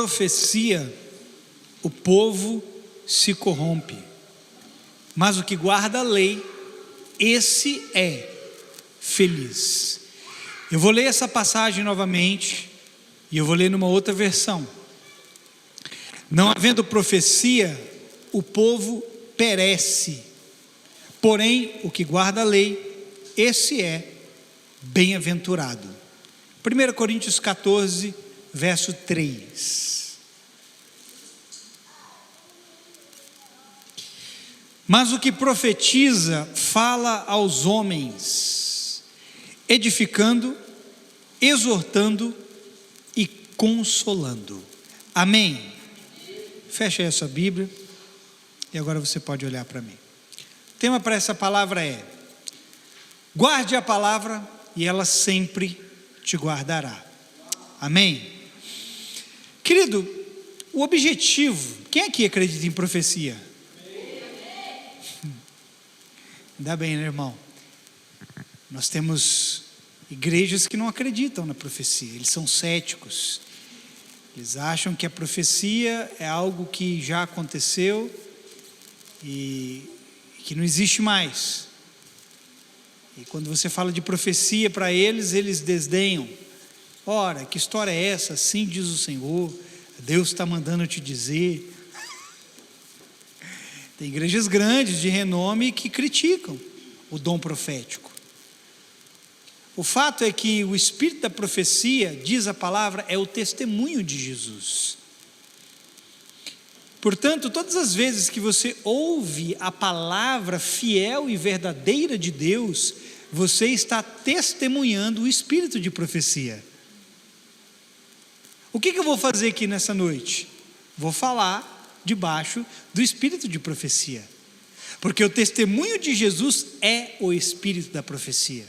profecia, o povo se corrompe, mas o que guarda a lei, esse é feliz. Eu vou ler essa passagem novamente, e eu vou ler numa outra versão. Não havendo profecia, o povo perece, porém o que guarda a lei, esse é bem-aventurado. 1 Coríntios 14, verso 3. Mas o que profetiza fala aos homens, edificando, exortando e consolando. Amém? Fecha aí a sua Bíblia e agora você pode olhar para mim. O tema para essa palavra é: guarde a palavra e ela sempre te guardará. Amém? Querido, o objetivo, quem aqui acredita em profecia? Ainda bem, né, irmão? Nós temos igrejas que não acreditam na profecia, eles são céticos, eles acham que a profecia é algo que já aconteceu e que não existe mais. E quando você fala de profecia para eles, eles desdenham. Ora, que história é essa? Assim diz o Senhor, Deus está mandando te dizer. Tem igrejas grandes de renome que criticam o dom profético. O fato é que o espírito da profecia, diz a palavra, é o testemunho de Jesus. Portanto, todas as vezes que você ouve a palavra fiel e verdadeira de Deus, você está testemunhando o espírito de profecia. O que eu vou fazer aqui nessa noite? Vou falar debaixo do espírito de profecia, porque o testemunho de Jesus é o espírito da profecia.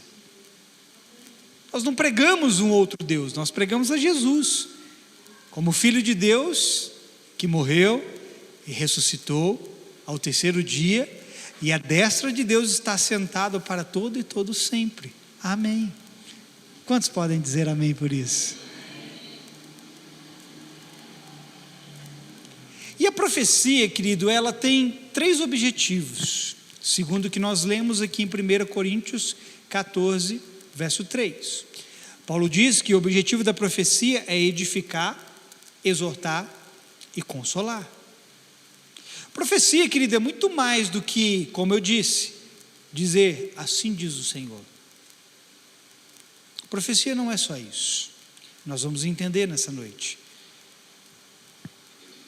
Nós não pregamos um outro Deus, nós pregamos a Jesus, como Filho de Deus, que morreu e ressuscitou ao terceiro dia, e à destra de Deus está sentado para todo e todo sempre. Amém. Quantos podem dizer amém por isso? E a profecia, querido, ela tem 3 objetivos, segundo o que nós lemos aqui em 1 Coríntios 14, verso 3. Paulo diz que o objetivo da profecia é edificar, exortar e consolar. Profecia, querido, é muito mais do que, como eu disse, dizer assim diz o Senhor. Profecia não é só isso, nós vamos entender nessa noite.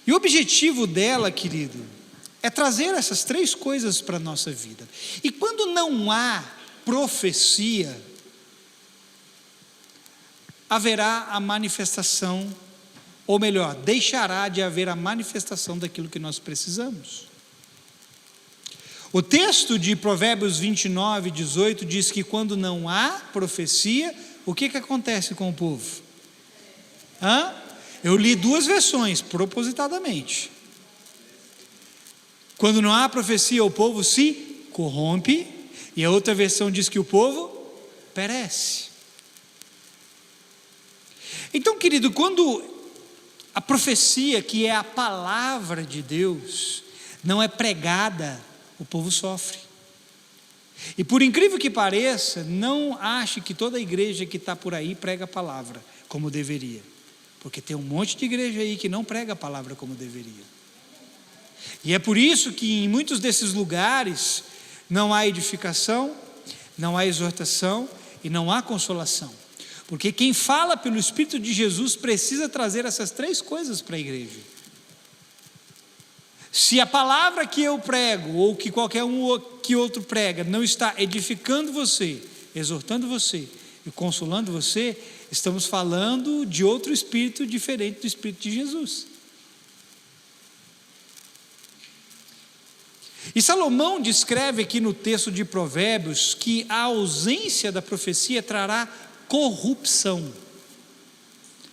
E o objetivo dela, querido, é trazer essas 3 coisas para a nossa vida. E quando não há profecia, haverá a manifestação, ou melhor, deixará de haver a manifestação daquilo que nós precisamos. O texto de Provérbios 29, 18 diz que quando não há profecia, o que acontece com o povo? Eu li 2 versões, propositadamente. Quando não há profecia, o povo se corrompe, e a outra versão diz que o povo perece. Então, querido, quando a profecia, que é a palavra de Deus, não é pregada, o povo sofre. E por incrível que pareça, não ache que toda igreja que está por aí prega a palavra como deveria. Porque tem um monte de igreja aí que não prega a palavra como deveria. E é por isso que em muitos desses lugares não há edificação, não há exortação e não há consolação. Porque quem fala pelo Espírito de Jesus precisa trazer essas 3 coisas para a igreja. Se a palavra que eu prego, ou que qualquer um que outro prega, não está edificando você, exortando você e consolando você, estamos falando de outro espírito diferente do Espírito de Jesus. E Salomão descreve aqui no texto de Provérbios que a ausência da profecia trará corrupção.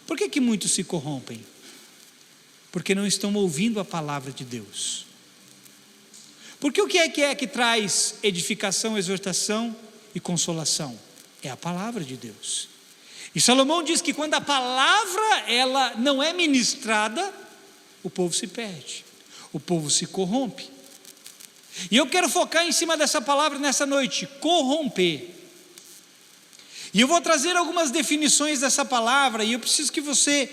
Por que muitos se corrompem? Porque não estão ouvindo a palavra de Deus. Porque o que é que traz edificação, exortação e consolação? É a palavra de Deus. E Salomão diz que quando a palavra ela não é ministrada, o povo se perde, o povo se corrompe. E eu quero focar em cima dessa palavra nessa noite, corromper. E eu vou trazer algumas definições dessa palavra, e eu preciso que você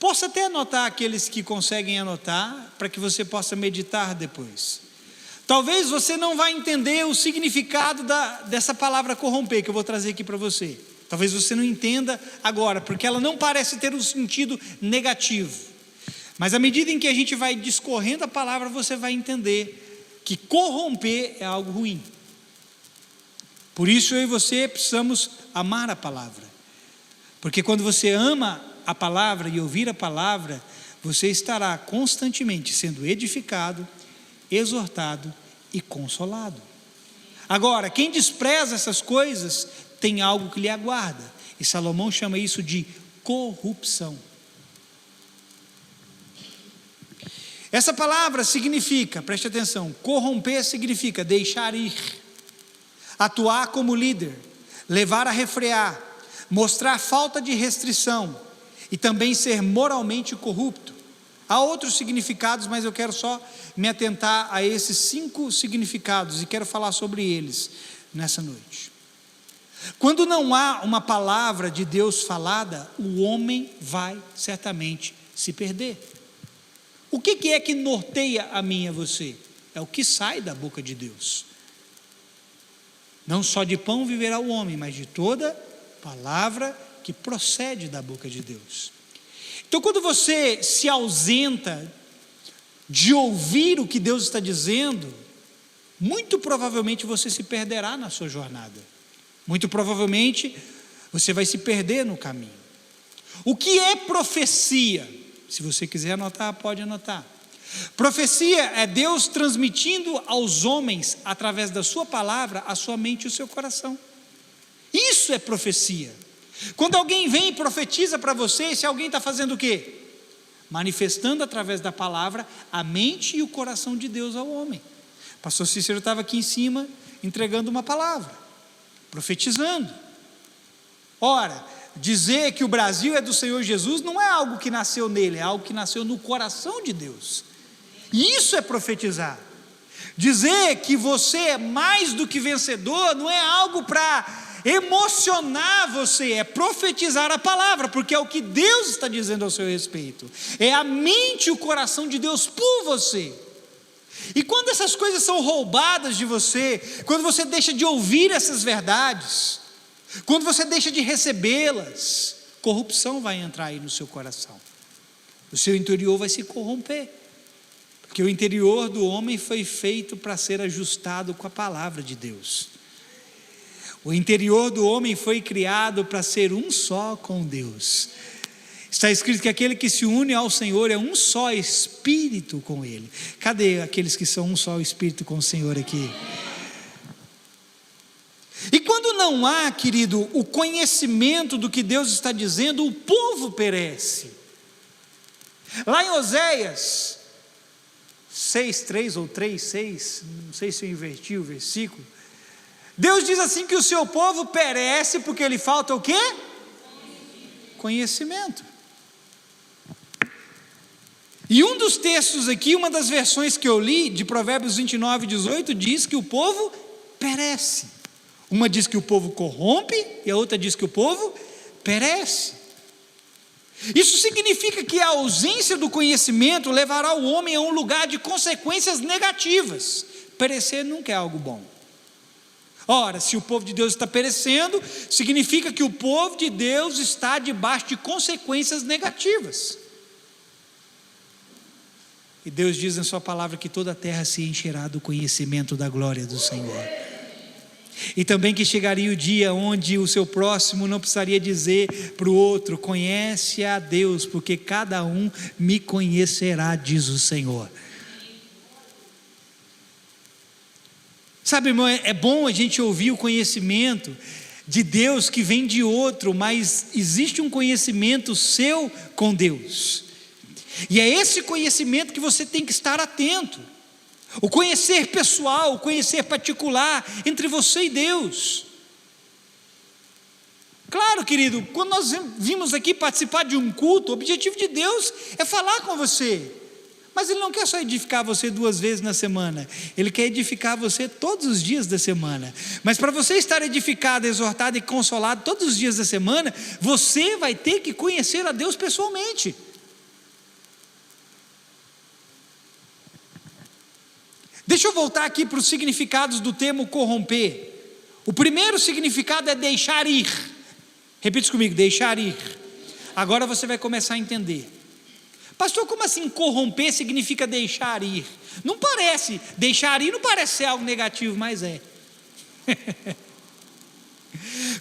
possa até anotar, aqueles que conseguem anotar, para que você possa meditar depois. Talvez você não vá entender o significado dessa palavra corromper, que eu vou trazer aqui para você. Talvez você não entenda agora, porque ela não parece ter um sentido negativo. Mas à medida em que a gente vai discorrendo a palavra, você vai entender que corromper é algo ruim. Por isso eu e você precisamos amar a palavra. Porque quando você ama a palavra e ouvir a palavra, você estará constantemente sendo edificado, exortado e consolado. Agora, quem despreza essas coisas, tem algo que lhe aguarda. E Salomão chama isso de corrupção. Essa palavra significa, preste atenção, corromper significa deixar ir, atuar como líder, levar a refrear, mostrar falta de restrição e também ser moralmente corrupto. Há outros significados, mas eu quero só me atentar a esses 5 significados e quero falar sobre eles nessa noite. Quando não há uma palavra de Deus falada, o homem vai certamente se perder. O que é que norteia a mim e a você? É o que sai da boca de Deus. Não só de pão viverá o homem, mas de toda palavra que procede da boca de Deus. Então, quando você se ausenta de ouvir o que Deus está dizendo, muito provavelmente você se perderá na sua jornada. Muito provavelmente você vai se perder no caminho. O que é profecia? Se você quiser anotar, pode anotar. Profecia é Deus transmitindo aos homens, através da sua palavra, a sua mente e o seu coração. Isso é profecia. Quando alguém vem e profetiza para você, esse alguém está fazendo o quê? Manifestando através da palavra a mente e o coração de Deus ao homem. O pastor Cícero estava aqui em cima, entregando uma palavra, profetizando. Ora, dizer que o Brasil é do Senhor Jesus não é algo que nasceu nele, é algo que nasceu no coração de Deus. E isso é profetizar. Dizer que você é mais do que vencedor não é algo para emocionar você, é profetizar a palavra, porque é o que Deus está dizendo ao seu respeito. É a mente e o coração de Deus por você. E quando essas coisas são roubadas de você, quando você deixa de ouvir essas verdades, quando você deixa de recebê-las, corrupção vai entrar aí no seu coração. O seu interior vai se corromper. Porque o interior do homem foi feito para ser ajustado com a palavra de Deus. O interior do homem foi criado para ser um só com Deus. Está escrito que aquele que se une ao Senhor é um só espírito com Ele. Cadê aqueles que são um só espírito com o Senhor aqui? E quando não há, querido, o conhecimento do que Deus está dizendo, o povo perece. Lá em Oséias 6:3 ou 3:6, não sei se eu inverti o versículo, Deus diz assim que o seu povo perece porque lhe falta o quê? Conhecimento. E um dos textos aqui, uma das versões que eu li, de Provérbios 29:18, diz que o povo perece. Uma diz que o povo corrompe e a outra diz que o povo perece. Isso significa que a ausência do conhecimento levará o homem a um lugar de consequências negativas. Perecer nunca é algo bom. Ora, se o povo de Deus está perecendo, significa que o povo de Deus está debaixo de consequências negativas. E Deus diz na sua palavra que toda a terra se encherá do conhecimento da glória do Senhor. E também que chegaria o dia onde o seu próximo não precisaria dizer para o outro: conhece a Deus, porque cada um me conhecerá, diz o Senhor. Sabe, irmão, é bom a gente ouvir o conhecimento de Deus que vem de outro, mas existe um conhecimento seu com Deus. E é esse conhecimento que você tem que estar atento. O conhecer pessoal, o conhecer particular entre você e Deus. Claro, querido, quando nós vimos aqui participar de um culto, o objetivo de Deus é falar com você. Mas Ele não quer só edificar você 2 vezes na semana, Ele quer edificar você todos os dias da semana. Mas para você estar edificado, exortado e consolado todos os dias da semana, você vai ter que conhecer a Deus pessoalmente. Deixa eu voltar aqui para os significados do termo corromper. O primeiro significado é deixar ir. Repita isso comigo, deixar ir. Agora você vai começar a entender. Pastor, como assim corromper significa deixar ir? Não parece, deixar ir não parece ser algo negativo, mas é.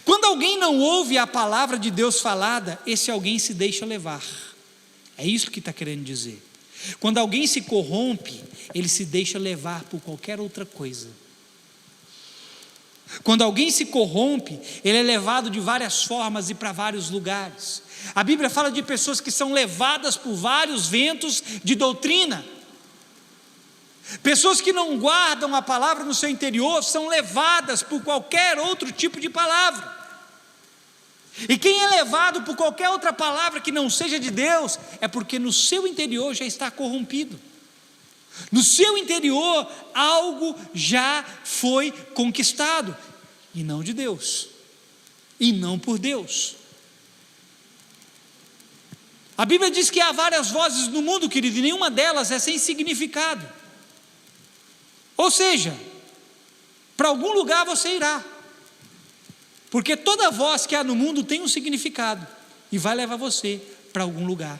Quando alguém não ouve a palavra de Deus falada, esse alguém se deixa levar. É isso que está querendo dizer. Quando alguém se corrompe, ele se deixa levar por qualquer outra coisa. Quando alguém se corrompe, ele é levado de várias formas e para vários lugares. A Bíblia fala de pessoas que são levadas por vários ventos de doutrina. Pessoas que não guardam a palavra no seu interior são levadas por qualquer outro tipo de palavra. E quem é levado por qualquer outra palavra que não seja de Deus, é porque no seu interior já está corrompido. No seu interior algo já foi conquistado, e não de Deus, e não por Deus. A Bíblia diz que há várias vozes no mundo, querido, e nenhuma delas é sem significado. Ou seja, para algum lugar você irá, porque toda voz que há no mundo tem um significado, e vai levar você para algum lugar.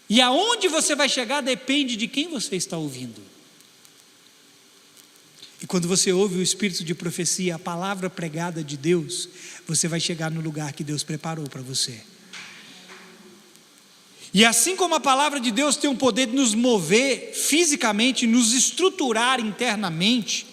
E aonde você vai chegar depende de quem você está ouvindo. E quando você ouve o espírito de profecia, a palavra pregada de Deus, você vai chegar no lugar que Deus preparou para você. E assim como a palavra de Deus tem o poder de nos mover fisicamente, nos estruturar internamente,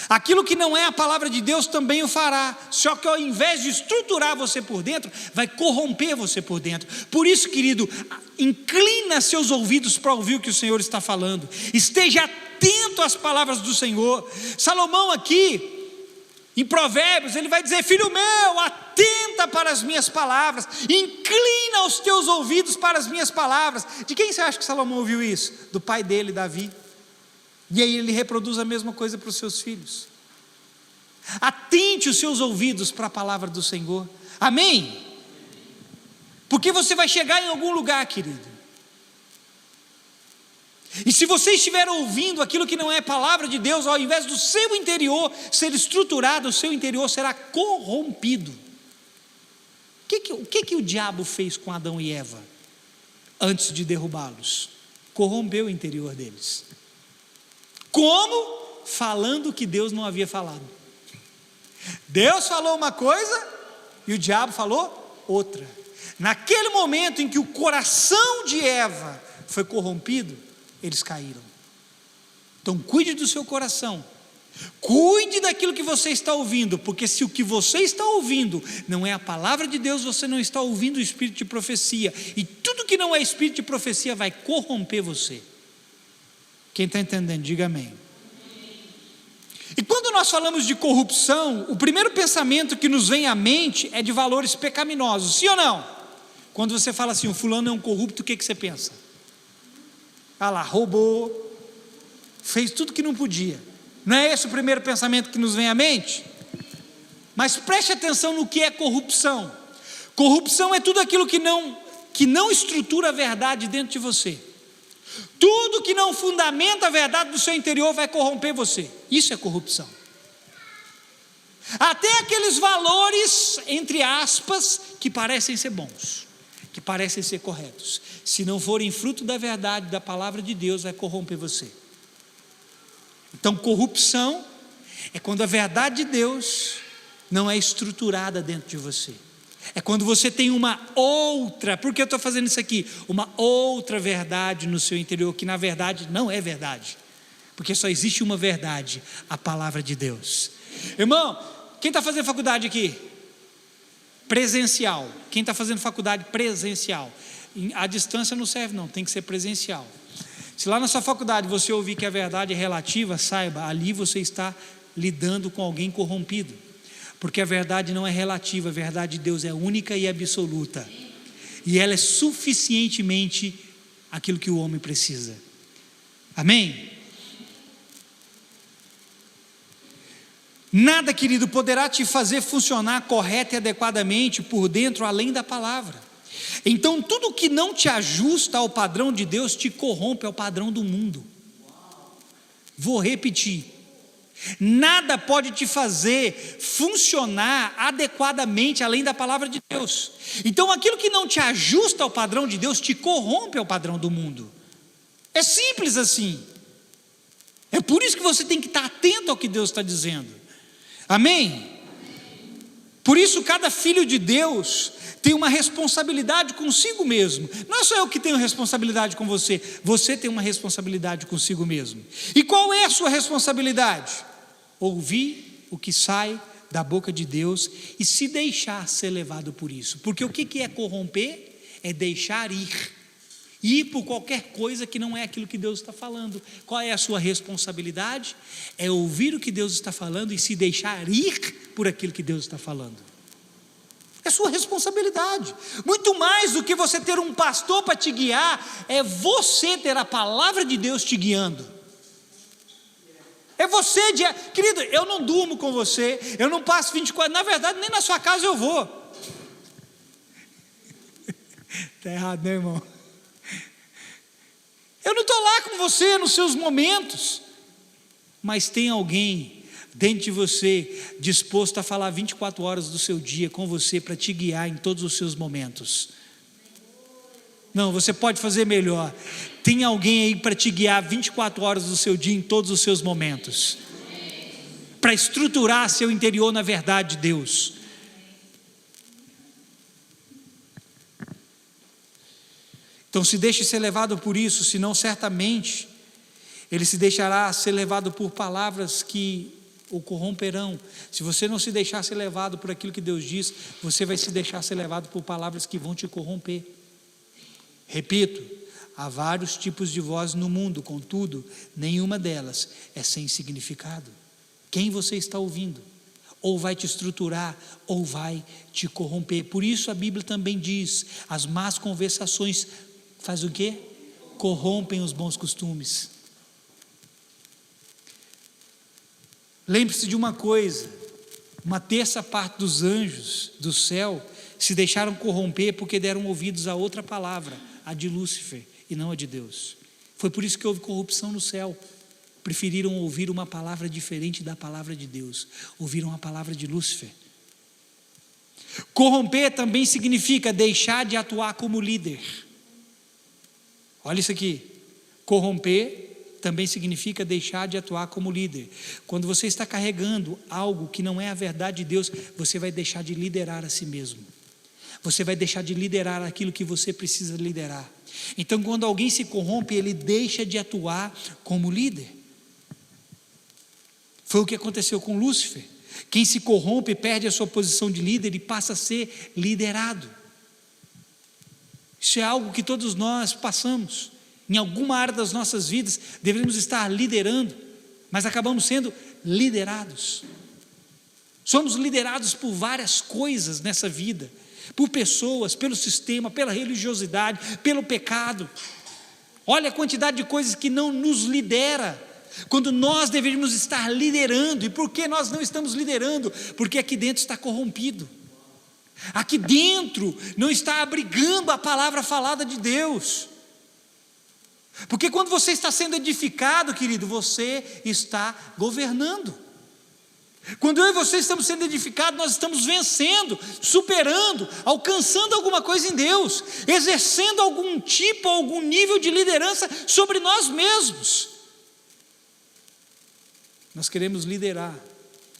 aquilo que não é a palavra de Deus também o fará, só que ao invés de estruturar você por dentro, vai corromper você por dentro. Por isso, querido, inclina seus ouvidos para ouvir o que o Senhor está falando, esteja atento às palavras do Senhor. Salomão aqui, em Provérbios, ele vai dizer: filho meu, atenta para as minhas palavras, inclina os teus ouvidos para as minhas palavras. De quem você acha que Salomão ouviu isso? Do pai dele, Davi. E aí ele reproduz a mesma coisa para os seus filhos. Atente os seus ouvidos para a palavra do Senhor. Amém? Porque você vai chegar em algum lugar, querido. E se você estiver ouvindo aquilo que não é palavra de Deus, ao invés do seu interior ser estruturado, o seu interior será corrompido. O que o diabo fez com Adão e Eva antes de derrubá-los? Corrompeu o interior deles. Como? Falando que Deus não havia falado. Deus falou uma coisa e o diabo falou outra. Naquele momento em que o coração de Eva foi corrompido, eles caíram. Então cuide do seu coração, cuide daquilo que você está ouvindo, porque se o que você está ouvindo não é a palavra de Deus, você não está ouvindo o espírito de profecia, e tudo que não é espírito de profecia vai corromper você. Quem está entendendo, diga amém. E quando nós falamos de corrupção, o primeiro pensamento que nos vem à mente é de valores pecaminosos, sim ou não? Quando você fala assim, o fulano é um corrupto, o que você pensa? Ah lá, roubou, fez tudo que não podia. Não é esse o primeiro pensamento que nos vem à mente? Mas preste atenção no que é corrupção. Corrupção é tudo aquilo que não estrutura a verdade dentro de você. Tudo que não fundamenta a verdade do seu interior vai corromper você. Isso é corrupção. Até aqueles valores, entre aspas, que parecem ser bons, que parecem ser corretos, se não forem fruto da verdade, da palavra de Deus, vai corromper você. Então, corrupção é quando a verdade de Deus não é estruturada dentro de você. É quando você tem uma outra, por que eu estou fazendo isso aqui? Uma outra verdade no seu interior, que na verdade não é verdade, porque só existe uma verdade, a palavra de Deus. Irmão, quem está fazendo faculdade aqui? Presencial. Quem está fazendo faculdade presencial? A distância não serve não, tem que ser presencial. Se lá na sua faculdade você ouvir que a verdade é relativa, saiba, ali você está lidando com alguém corrompido. Porque a verdade não é relativa, a verdade de Deus é única e absoluta. E ela é suficientemente aquilo que o homem precisa. Amém? Nada, querido, poderá te fazer funcionar correta e adequadamente por dentro, além da palavra. Então, tudo que não te ajusta ao padrão de Deus, te corrompe ao padrão do mundo. Vou repetir. Nada pode te fazer funcionar adequadamente, além da palavra de Deus. Então, aquilo que não te ajusta ao padrão de Deus, te corrompe ao padrão do mundo. É simples assim. É por isso que você tem que estar atento ao que Deus está dizendo. Amém? Por isso cada filho de Deus tem uma responsabilidade consigo mesmo. Não é só eu que tenho responsabilidade com você, você tem uma responsabilidade consigo mesmo. E qual é a sua responsabilidade? Ouvir o que sai da boca de Deus e se deixar ser levado por isso. Porque o que é corromper? É deixar ir por qualquer coisa que não é aquilo que Deus está falando. Qual é a sua responsabilidade? É ouvir o que Deus está falando e se deixar ir por aquilo que Deus está falando. É sua responsabilidade. Muito mais do que você ter um pastor para te guiar, é você ter a palavra de Deus te guiando. É você, querido, eu não durmo com você, eu não passo 24, na verdade nem na sua casa eu vou. Está errado, né, irmão? Eu não estou lá com você nos seus momentos, mas tem alguém dentro de você disposto a falar 24 horas do seu dia com você para te guiar em todos os seus momentos. Não, você pode fazer melhor. Tem alguém aí para te guiar 24 horas do seu dia em todos os seus momentos, para estruturar seu interior na verdade de Deus. Então se deixe ser levado por isso, senão certamente ele se deixará ser levado por palavras que o corromperão. Se você não se deixar ser levado por aquilo que Deus diz, você vai se deixar ser levado por palavras que vão te corromper. Repito, há vários tipos de voz no mundo, contudo, nenhuma delas é sem significado. Quem você está ouvindo? Ou vai te estruturar, ou vai te corromper. Por isso a Bíblia também diz, as más conversações faz o quê? Corrompem os bons costumes. Lembre-se de uma coisa, uma terça parte dos anjos do céu se deixaram corromper porque deram ouvidos a outra palavra, a de Lúcifer e não a de Deus. Foi por isso que houve corrupção no céu. Preferiram ouvir uma palavra diferente da palavra de Deus. Ouviram a palavra de Lúcifer. Corromper também significa deixar de atuar como líder. Olha isso aqui, corromper também significa deixar de atuar como líder. Quando você está carregando algo que não é a verdade de Deus, você vai deixar de liderar a si mesmo. Você vai deixar de liderar aquilo que você precisa liderar. Então quando alguém se corrompe, ele deixa de atuar como líder. Foi o que aconteceu com Lúcifer. Quem se corrompe perde a sua posição de líder e passa a ser liderado. Isso é algo que todos nós passamos. Em alguma área das nossas vidas, deveríamos estar liderando, mas acabamos sendo liderados. Somos liderados por várias coisas nessa vida, por pessoas, pelo sistema, pela religiosidade, pelo pecado. Olha a quantidade de coisas que não nos lidera, quando nós deveríamos estar liderando. E por que nós não estamos liderando? Porque aqui dentro está corrompido. Aqui dentro não está abrigando a palavra falada de Deus. Porque quando você está sendo edificado, querido, você está governando. Quando eu e você estamos sendo edificados, nós estamos vencendo, superando, alcançando alguma coisa em Deus, exercendo algum tipo, algum nível de liderança sobre nós mesmos. Nós queremos liderar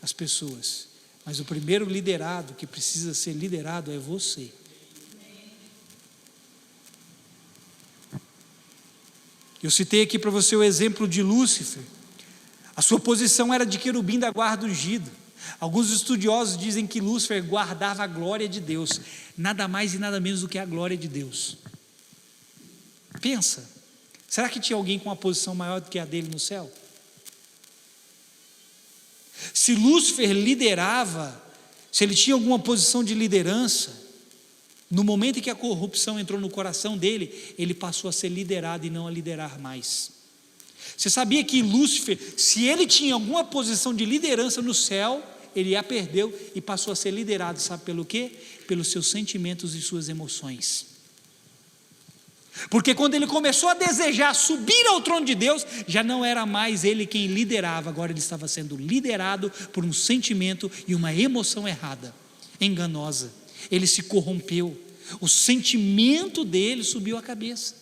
as pessoas, mas o primeiro liderado que precisa ser liderado é você. Eu citei aqui para você o exemplo de Lúcifer. A sua posição era de querubim da guarda ungido. Alguns estudiosos dizem que Lúcifer guardava a glória de Deus, nada mais e nada menos do que a glória de Deus. Pensa, será que tinha alguém com uma posição maior do que a dele no céu? Se Lúcifer liderava se ele tinha alguma posição de liderança, no momento em que a corrupção entrou no coração dele, ele passou a ser liderado e não a liderar mais. Você sabia que Lúcifer, se ele tinha alguma posição de liderança no céu, ele a perdeu e passou a ser liderado, sabe pelo quê? Pelos seus sentimentos e suas emoções. Porque quando ele começou a desejar subir ao trono de Deus, já não era mais ele quem liderava, agora ele estava sendo liderado por um sentimento e uma emoção errada, enganosa. Ele se corrompeu, o sentimento dele subiu a cabeça.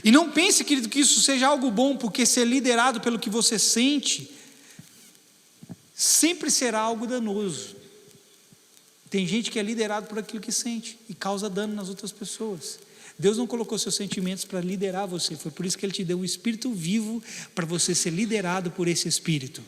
E não pense, querido, que isso seja algo bom, porque ser liderado pelo que você sente sempre será algo danoso. Tem gente que é liderado por aquilo que sente e causa dano nas outras pessoas. Deus não colocou seus sentimentos para liderar você, foi por isso que Ele te deu um espírito vivo para você ser liderado por esse espírito.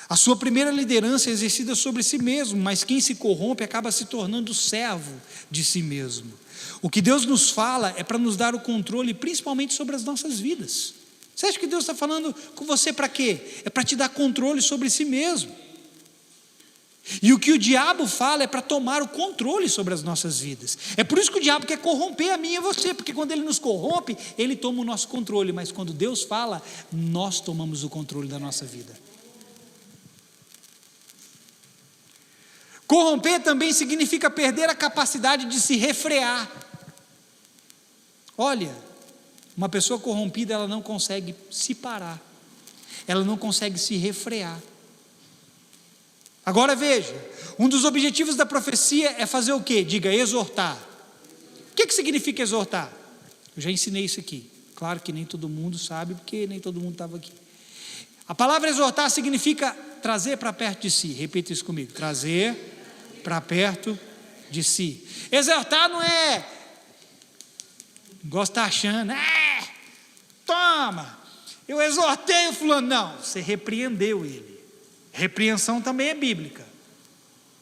A sua primeira liderança é exercida sobre si mesmo, mas quem se corrompe acaba se tornando servo de si mesmo. O que Deus nos fala é para nos dar o controle, principalmente sobre as nossas vidas. Você acha que Deus está falando com você para quê? É para te dar controle sobre si mesmo. E o que o diabo fala é para tomar o controle sobre as nossas vidas. É por isso que o diabo quer corromper a mim e a você, porque quando ele nos corrompe, ele toma o nosso controle, mas quando Deus fala, nós tomamos o controle da nossa vida. Corromper também significa perder a capacidade de se refrear. Olha, uma pessoa corrompida, ela não consegue se parar, ela não consegue se refrear. Agora veja, um dos objetivos da profecia é fazer o quê? Diga, exortar. O que significa exortar? Eu já ensinei isso aqui, claro que nem todo mundo sabe, porque nem todo mundo estava aqui. A palavra exortar significa trazer para perto de si, repita isso comigo, trazer para perto de si. Exortar não é, gosta achando, toma, eu exortei o fulano, não, você repreendeu ele. Repreensão também é bíblica.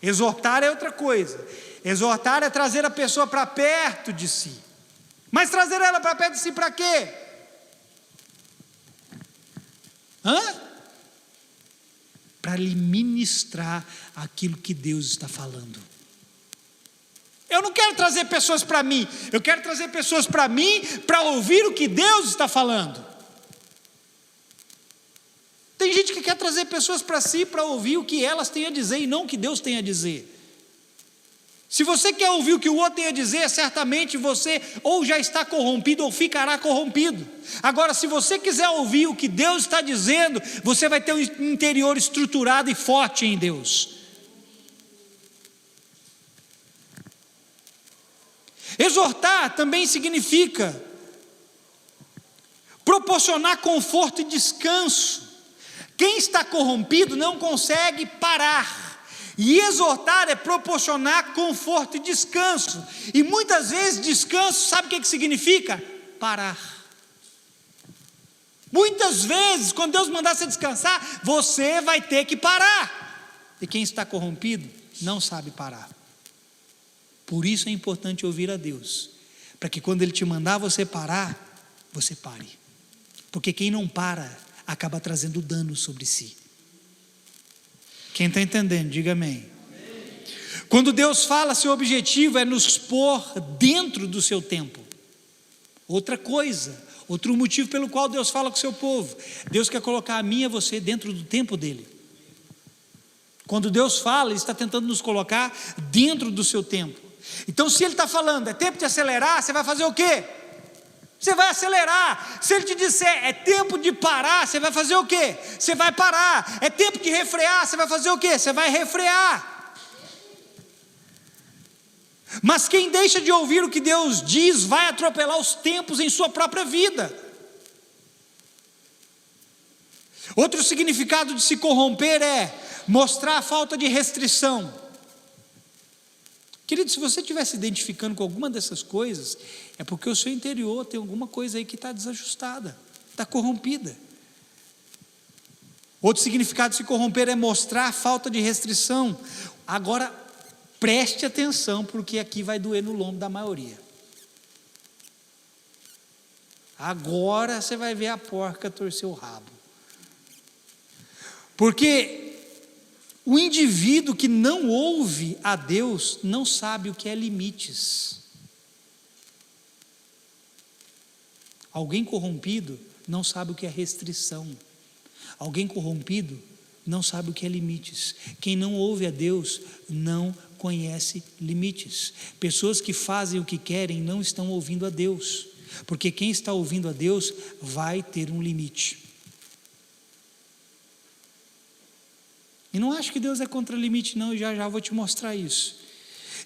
Exortar é outra coisa. Exortar é trazer a pessoa para perto de si. Mas trazer ela para perto de si para quê? Para lhe ministrar aquilo que Deus está falando. Eu não quero trazer pessoas para mim, eu quero trazer pessoas para mim para ouvir o que Deus está falando. Tem gente que quer trazer pessoas para si para ouvir o que elas têm a dizer e não o que Deus tem a dizer. Se você quer ouvir o que o outro tem a dizer, certamente você ou já está corrompido ou ficará corrompido. Agora, se você quiser ouvir o que Deus está dizendo, você vai ter um interior estruturado e forte em Deus. Exortar também significa proporcionar conforto e descanso. Quem está corrompido não consegue parar, e exortar é proporcionar conforto e descanso, e muitas vezes descanso, sabe o que significa? Parar. Muitas vezes, quando Deus mandar você descansar, você vai ter que parar, e quem está corrompido não sabe parar. Por isso é importante ouvir a Deus, para que quando Ele te mandar você parar, você pare, porque quem não para, acaba trazendo dano sobre si. Quem está entendendo, diga amém. Quando Deus fala, seu objetivo é nos pôr dentro do seu tempo. Outra coisa, outro motivo pelo qual Deus fala com o seu povo, Deus quer colocar a mim e a você dentro do tempo dele. Quando Deus fala, Ele está tentando nos colocar dentro do seu tempo. Então, se Ele está falando, é tempo de acelerar, você vai fazer o quê? Você vai acelerar. Se Ele te disser, é tempo de parar, você vai fazer o quê? Você vai parar. É tempo de refrear, você vai fazer o quê? Você vai refrear. Mas quem deixa de ouvir o que Deus diz, vai atropelar os tempos em sua própria vida. Outro significado de se corromper é mostrar a falta de restrição. Querido, se você estiver se identificando com alguma dessas coisas, é porque o seu interior tem alguma coisa aí que está desajustada, está corrompida. Outro significado de se corromper é mostrar a falta de restrição. Agora, preste atenção, porque aqui vai doer no lombo da maioria. Agora você vai ver a porca torcer o rabo. Porque o indivíduo que não ouve a Deus não sabe o que é limites. Alguém corrompido não sabe o que é restrição. Alguém corrompido não sabe o que é limites. Quem não ouve a Deus não conhece limites. Pessoas que fazem o que querem não estão ouvindo a Deus, porque quem está ouvindo a Deus vai ter um limite. E não acho que Deus é contra limite não, e já vou te mostrar isso.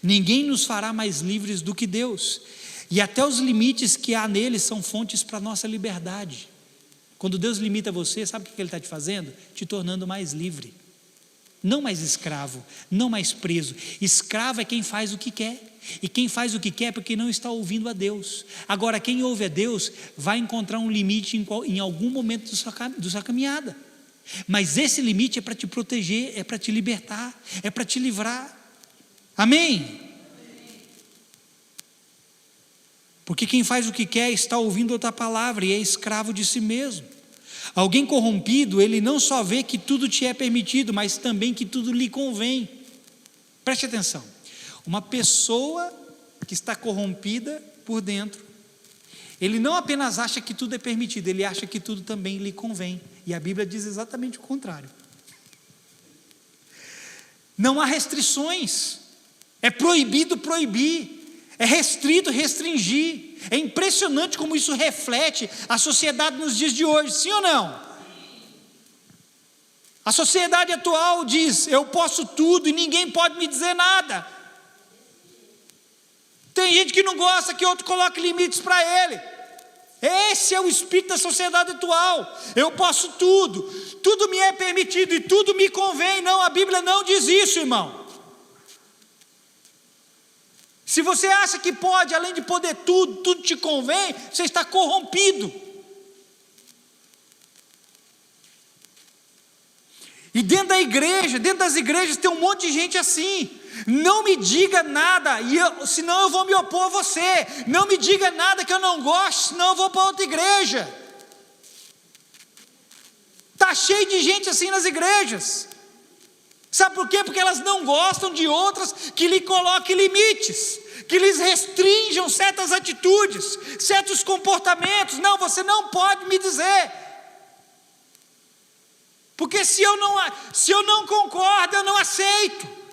Ninguém nos fará mais livres do que Deus, e até os limites que há nele são fontes para a nossa liberdade. Quando Deus limita você, sabe o que Ele está te fazendo? Te tornando mais livre, não mais escravo, não mais preso. Escravo é quem faz o que quer, e quem faz o que quer é porque não está ouvindo a Deus. Agora, quem ouve a Deus vai encontrar um limite em algum momento da sua caminhada, mas esse limite é para te proteger, é para te libertar, é para te livrar. Amém? Porque quem faz o que quer está ouvindo outra palavra e é escravo de si mesmo. Alguém corrompido, ele não só vê que tudo te é permitido, mas também que tudo lhe convém. Preste atenção. Uma pessoa que está corrompida por dentro, ele não apenas acha que tudo é permitido, ele acha que tudo também lhe convém. E a Bíblia diz exatamente o contrário. Não há restrições. É proibido proibir. É restrito restringir. É impressionante como isso reflete a sociedade nos dias de hoje, sim ou não? A sociedade atual diz: eu posso tudo e ninguém pode me dizer nada. Tem gente que não gosta que outro coloque limites para ele. Esse é o espírito da sociedade atual. Eu posso tudo, tudo me é permitido e tudo me convém. Não, a Bíblia não diz isso, irmão. Se você acha que pode, além de poder tudo, tudo te convém, você está corrompido. E dentro da igreja, dentro das igrejas tem um monte de gente assim. Não me diga nada, senão eu vou me opor a você. Não me diga nada que eu não gosto, senão eu vou para outra igreja. Está cheio de gente assim nas igrejas. Sabe por quê? Porque elas não gostam de outras que lhe coloquem limites, que lhes restringam certas atitudes, certos comportamentos. Não, você não pode me dizer. Porque se eu não concordo, eu não aceito.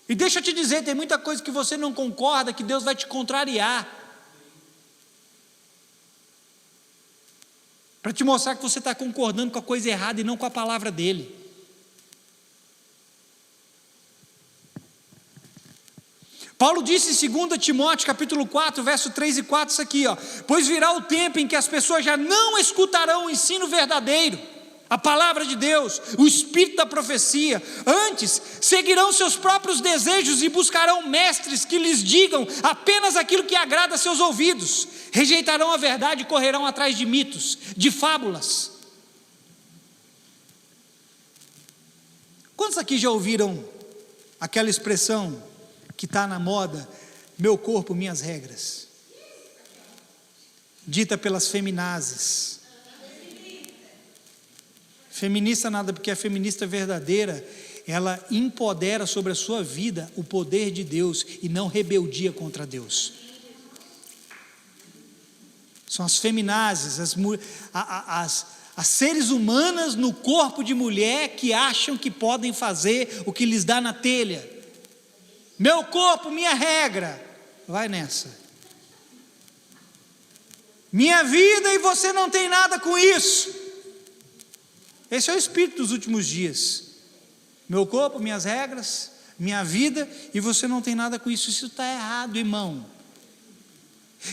E deixa eu te dizer, tem muita coisa que você não concorda, que Deus vai te contrariar, para te mostrar que você está concordando com a coisa errada e não com a palavra dele. Paulo disse em 2 Timóteo capítulo 4, verso 3 e 4, isso aqui, pois virá o tempo em que as pessoas já não escutarão o ensino verdadeiro, a palavra de Deus, o espírito da profecia. Antes, seguirão seus próprios desejos e buscarão mestres que lhes digam apenas aquilo que agrada a seus ouvidos. Rejeitarão a verdade e correrão atrás de mitos, de fábulas. Quantos aqui já ouviram aquela expressão que está na moda, meu corpo, minhas regras, dita pelas feminazes? Feminista nada, porque a feminista verdadeira, ela empodera sobre a sua vida o poder de Deus e não rebeldia contra Deus. São as feminazes, as seres humanas no corpo de mulher que acham que podem fazer o que lhes dá na telha. Meu corpo, minha regra, vai nessa. Minha vida e você não tem nada com isso. Esse é o espírito dos últimos dias. Meu corpo, minhas regras, minha vida, e você não tem nada com isso. Isso está errado, irmão.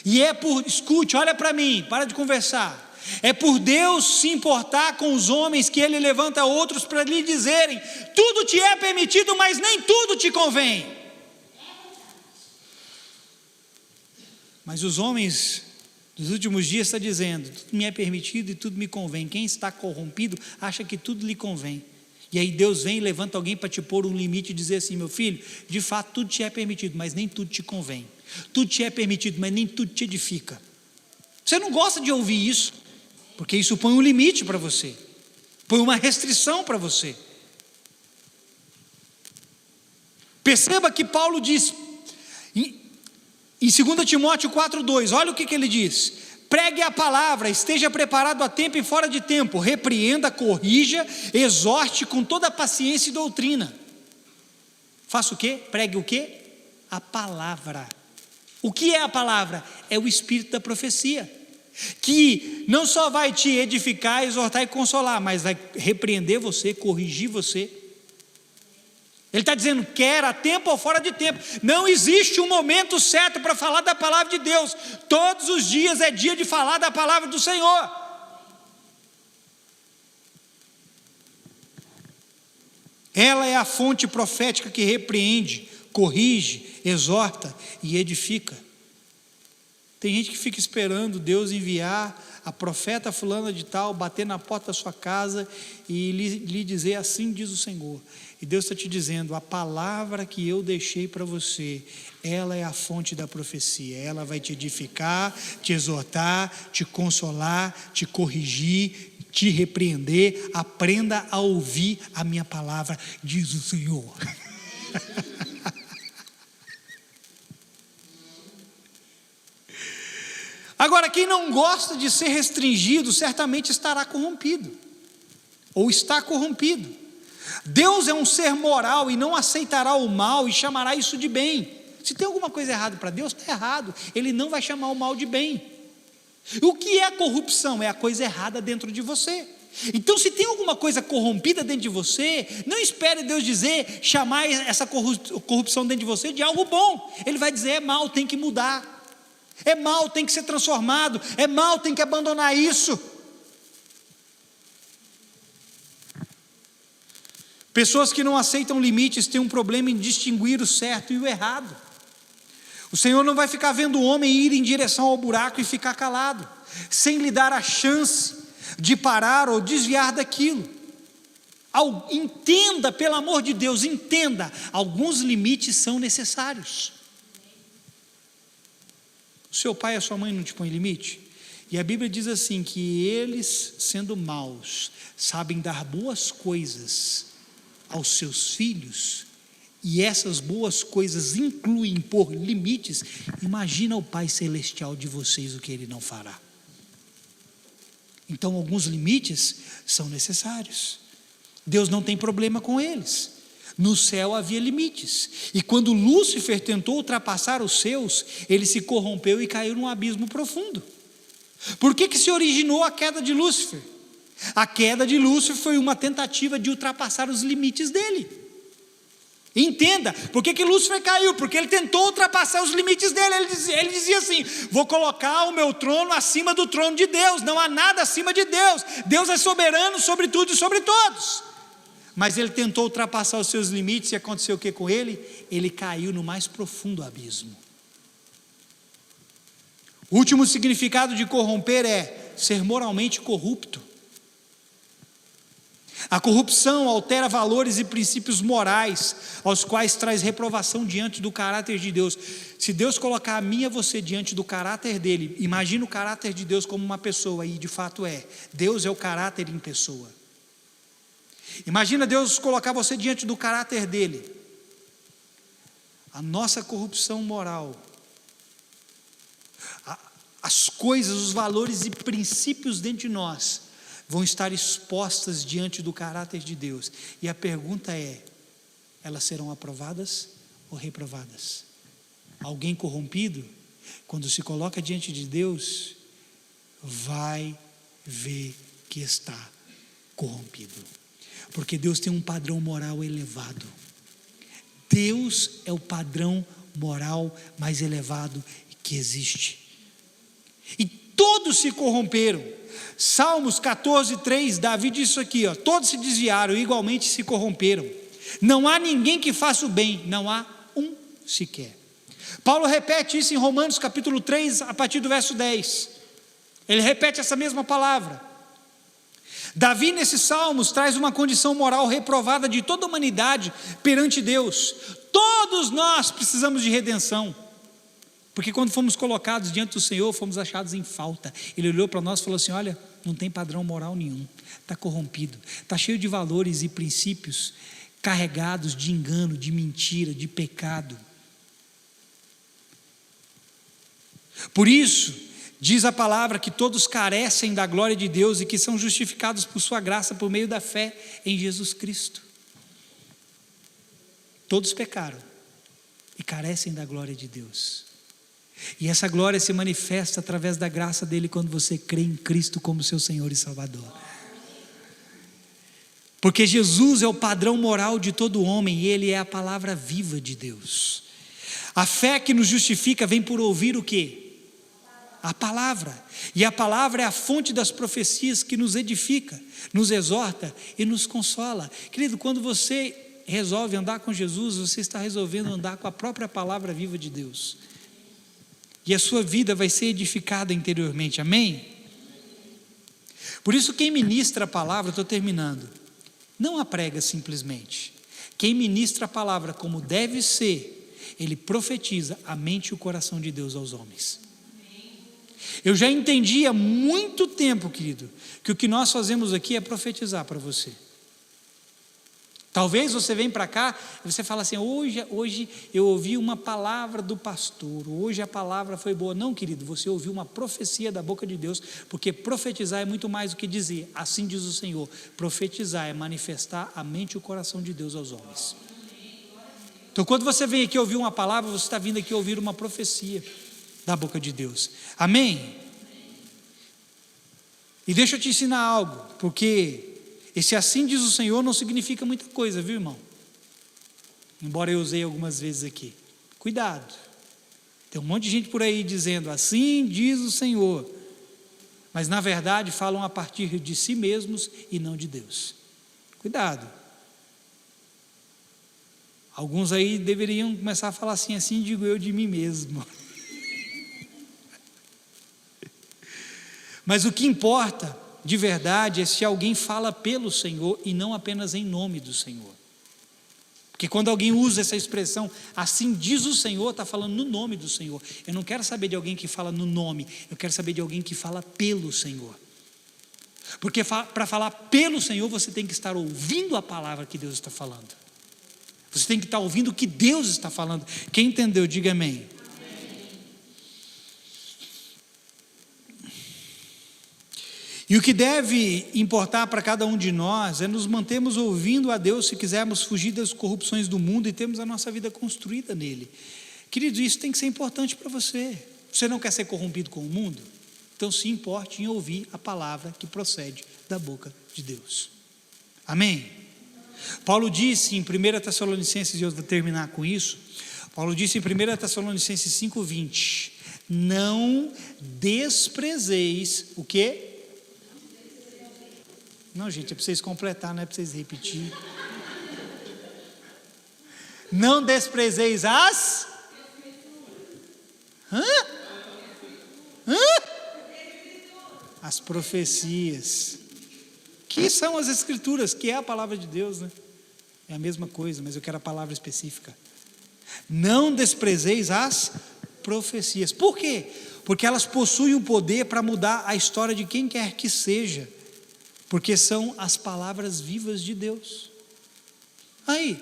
E escute, olha para mim, para de conversar. É por Deus se importar com os homens que Ele levanta outros para lhe dizerem: tudo te é permitido, mas nem tudo te convém. Mas os homens dos últimos dias estão dizendo: tudo me é permitido e tudo me convém. Quem está corrompido acha que tudo lhe convém. E aí Deus vem e levanta alguém para te pôr um limite e dizer assim: meu filho, de fato tudo te é permitido, mas nem tudo te convém. Tudo te é permitido, mas nem tudo te edifica. Você não gosta de ouvir isso, porque isso põe um limite para você, põe uma restrição para você. Perceba que Paulo diz, em 2 Timóteo 4,2, olha o que ele diz: pregue a palavra, esteja preparado a tempo e fora de tempo, repreenda, corrija, exorte com toda paciência e doutrina. Faça o quê? Pregue o quê? A palavra. O que é a palavra? É o espírito da profecia, que não só vai te edificar, exortar e consolar, mas vai repreender você, corrigir você. Ele está dizendo, quer a tempo ou fora de tempo. Não existe um momento certo para falar da palavra de Deus. Todos os dias é dia de falar da palavra do Senhor. Ela é a fonte profética que repreende, corrige, exorta e edifica. Tem gente que fica esperando Deus enviar a profeta fulana de tal, bater na porta da sua casa e lhe dizer, assim diz o Senhor. E Deus está te dizendo, a palavra que eu deixei para você, ela é a fonte da profecia. Ela vai te edificar, te exortar, te consolar, te corrigir, te repreender. Aprenda a ouvir a minha palavra, diz o Senhor. Agora, quem não gosta de ser restringido, certamente estará corrompido, ou está corrompido. Deus é um ser moral e não aceitará o mal e chamará isso de bem. Se tem alguma coisa errada para Deus, está errado. Ele não vai chamar o mal de bem. O que é corrupção? É a coisa errada dentro de você. Então, se tem alguma coisa corrompida dentro de você, não espere Deus chamar essa corrupção dentro de você de algo bom. Ele vai dizer, é mal, tem que mudar. É mal, tem que ser transformado. É mal, tem que abandonar isso. Pessoas que não aceitam limites têm um problema em distinguir o certo e o errado. O Senhor não vai ficar vendo o homem ir em direção ao buraco e ficar calado, sem lhe dar a chance de parar ou desviar daquilo. Entenda, pelo amor de Deus, entenda, alguns limites são necessários. O seu pai e a sua mãe não te põem limite? E a Bíblia diz assim, que eles, sendo maus, sabem dar boas coisas aos seus filhos, e essas boas coisas incluem pôr limites. Imagina o Pai Celestial de vocês, o que Ele não fará. Então, alguns limites são necessários. Deus não tem problema com eles. No céu havia limites, e quando Lúcifer tentou ultrapassar os seus, ele se corrompeu e caiu num abismo profundo. Por que se originou a queda de Lúcifer? A queda de Lúcifer foi uma tentativa de ultrapassar os limites dele. Entenda, por que Lúcifer caiu? Porque ele tentou ultrapassar os limites dele. Ele dizia assim, vou colocar o meu trono acima do trono de Deus. Não há nada acima de Deus. Deus é soberano sobre tudo e sobre todos. Mas ele tentou ultrapassar os seus limites, e aconteceu o que com ele? Ele caiu no mais profundo abismo. O último significado de corromper é ser moralmente corrupto. A corrupção altera valores e princípios morais, aos quais traz reprovação diante do caráter de Deus. Se Deus colocar a mim e a você diante do caráter dele, imagina o caráter de Deus como uma pessoa, e de fato é. Deus é o caráter em pessoa. Imagina Deus colocar você diante do caráter dele. A nossa corrupção moral, as coisas, os valores e princípios dentro de nós vão estar expostas diante do caráter de Deus. E a pergunta é, elas serão aprovadas ou reprovadas? Alguém corrompido, quando se coloca diante de Deus, vai ver que está corrompido. Porque Deus tem um padrão moral elevado. Deus é o padrão moral mais elevado que existe. E todos se corromperam. Salmos 14:3, Davi diz isso aqui, todos se desviaram, igualmente se corromperam. Não há ninguém que faça o bem, não há um sequer. Paulo repete isso em Romanos capítulo 3, a partir do verso 10. Ele repete essa mesma palavra. Davi, nesses salmos, traz uma condição moral reprovada de toda a humanidade perante Deus. Todos nós precisamos de redenção, porque quando fomos colocados diante do Senhor, fomos achados em falta. Ele olhou para nós e falou assim, olha, não tem padrão moral nenhum, está corrompido, está cheio de valores e princípios carregados de engano, de mentira, de pecado. Por isso, diz a palavra que todos carecem da glória de Deus e que são justificados por sua graça por meio da fé em Jesus Cristo. Todos pecaram e carecem da glória de Deus. E essa glória se manifesta através da graça dele quando você crê em Cristo como seu Senhor e Salvador. Porque Jesus é o padrão moral de todo homem e ele é a palavra viva de Deus. A fé que nos justifica vem por ouvir o quê? A palavra. E a palavra é a fonte das profecias que nos edifica, nos exorta e nos consola. Querido, quando você resolve andar com Jesus, você está resolvendo andar com a própria palavra viva de Deus. E a sua vida vai ser edificada interiormente, amém? Por isso quem ministra a palavra, estou terminando, não a prega simplesmente. Quem ministra a palavra como deve ser, ele profetiza a mente e o coração de Deus aos homens. Eu já entendi há muito tempo, querido, que o que nós fazemos aqui é profetizar para você. Talvez você venha para cá e você fala assim, hoje eu ouvi uma palavra do pastor, hoje a palavra foi boa. Não, querido, você ouviu uma profecia da boca de Deus, porque profetizar é muito mais do que dizer, assim diz o Senhor. Profetizar é manifestar a mente e o coração de Deus aos homens. Então quando você vem aqui ouvir uma palavra, você está vindo aqui ouvir uma profecia da boca de Deus, amém? E deixa eu te ensinar algo, porque esse assim diz o Senhor não significa muita coisa, viu, irmão? Embora eu usei algumas vezes aqui. Cuidado. Tem um monte de gente por aí dizendo assim diz o Senhor, mas na verdade falam a partir de si mesmos e não de Deus. Cuidado. Alguns aí deveriam começar a falar assim digo eu de mim mesmo. Mas o que importa de verdade é se alguém fala pelo Senhor e não apenas em nome do Senhor. Porque quando alguém usa essa expressão, assim diz o Senhor, está falando no nome do Senhor. Eu não quero saber de alguém que fala no nome, eu quero saber de alguém que fala pelo Senhor. Porque para falar pelo Senhor, você tem que estar ouvindo a palavra que Deus está falando. Você tem que estar ouvindo o que Deus está falando. Quem entendeu, diga amém. E o que deve importar para cada um de nós é nos mantermos ouvindo a Deus se quisermos fugir das corrupções do mundo e termos a nossa vida construída nele. Querido, isso tem que ser importante para você. Você não quer ser corrompido com o mundo? Então se importe em ouvir a palavra que procede da boca de Deus. Amém? Paulo disse em 1 Tessalonicenses, e eu vou terminar com isso, Paulo disse em 1 Tessalonicenses 5:20, não desprezeis o quê? Não, gente, é para vocês completar, não é para vocês repetir. Não desprezeis as... As profecias. Que são as escrituras, que é a palavra de Deus, né? É a mesma coisa, mas eu quero a palavra específica. Não desprezeis as profecias. Por quê? Porque elas possuem o poder para mudar a história de quem quer que seja. Porque são as palavras vivas de Deus. Aí,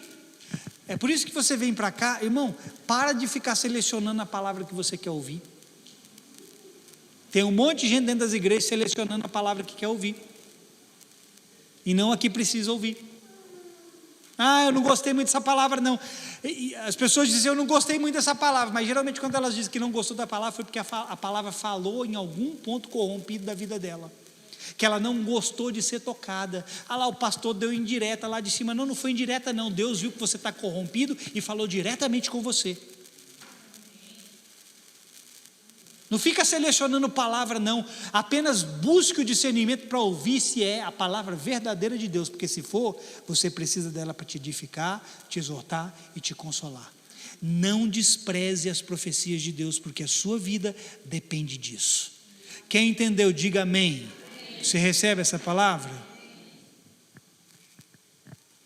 é por isso que você vem para cá, irmão, para de ficar selecionando a palavra que você quer ouvir. Tem um monte de gente dentro das igrejas selecionando a palavra que quer ouvir. E não a que precisa ouvir. Eu não gostei muito dessa palavra não. E as pessoas dizem, eu não gostei muito dessa palavra, mas geralmente quando elas dizem que não gostou da palavra, foi porque a palavra falou em algum ponto corrompido da vida dela. Que ela não gostou de ser tocada. Lá o pastor deu indireta lá de cima. Não foi indireta não, Deus viu que você está corrompido e falou diretamente com você. Não fica selecionando palavra não, apenas busque o discernimento para ouvir se é a palavra verdadeira de Deus, porque se for, você precisa dela para te edificar, te exortar e te consolar. Não despreze as profecias de Deus, porque a sua vida depende disso. Quem entendeu, diga amém. Você recebe essa palavra?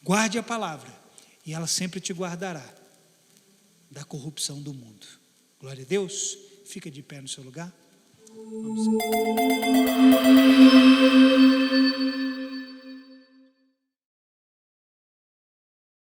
Guarde a palavra e ela sempre te guardará da corrupção do mundo. Glória a Deus. Fica de pé no seu lugar. Vamos.